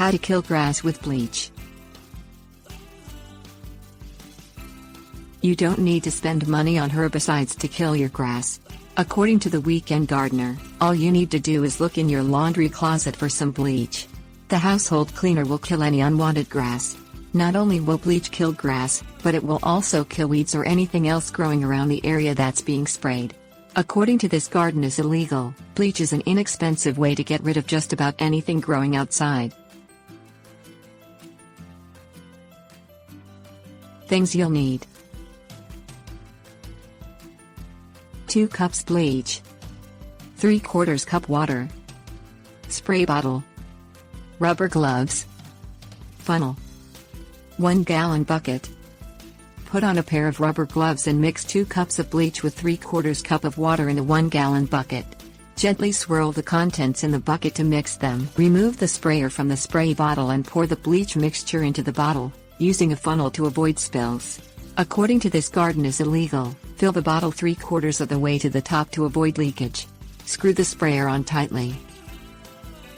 How to kill grass with bleach. You don't need to spend money on herbicides to kill your grass. According to the Weekend Gardener, all you need to do is look in your laundry closet for some bleach. The household cleaner will kill any unwanted grass. Not only will bleach kill grass, but it will also kill weeds or anything else growing around the area that's being sprayed. According to this garden is illegal, bleach is an inexpensive way to get rid of just about anything growing outside. Things you'll need: 2 cups bleach, 3/4 cup water, spray bottle, rubber gloves, funnel, 1 gallon bucket. Put on a pair of rubber gloves and mix 2 cups of bleach with 3/4 cup of water in a 1 gallon bucket. Gently swirl the contents in the bucket to mix them. Remove the sprayer from the spray bottle and pour the bleach mixture into the bottle, using a funnel to avoid spills. According to this garden is illegal, fill the bottle 3/4 of the way to the top to avoid leakage. Screw the sprayer on tightly.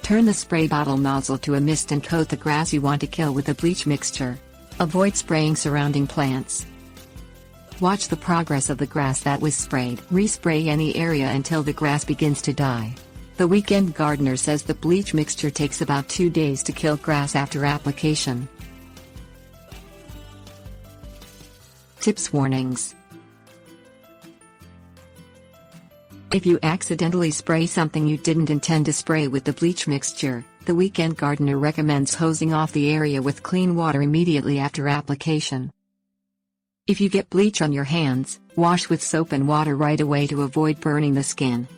Turn the spray bottle nozzle to a mist and coat the grass you want to kill with the bleach mixture. Avoid spraying surrounding plants. Watch the progress of the grass that was sprayed. Respray any area until the grass begins to die. The Weekend Gardener says the bleach mixture takes about 2 days to kill grass after application. Tips: warnings. If you accidentally spray something you didn't intend to spray with the bleach mixture, the Weekend Gardener recommends hosing off the area with clean water immediately after application. If you get bleach on your hands, wash with soap and water right away to avoid burning the skin.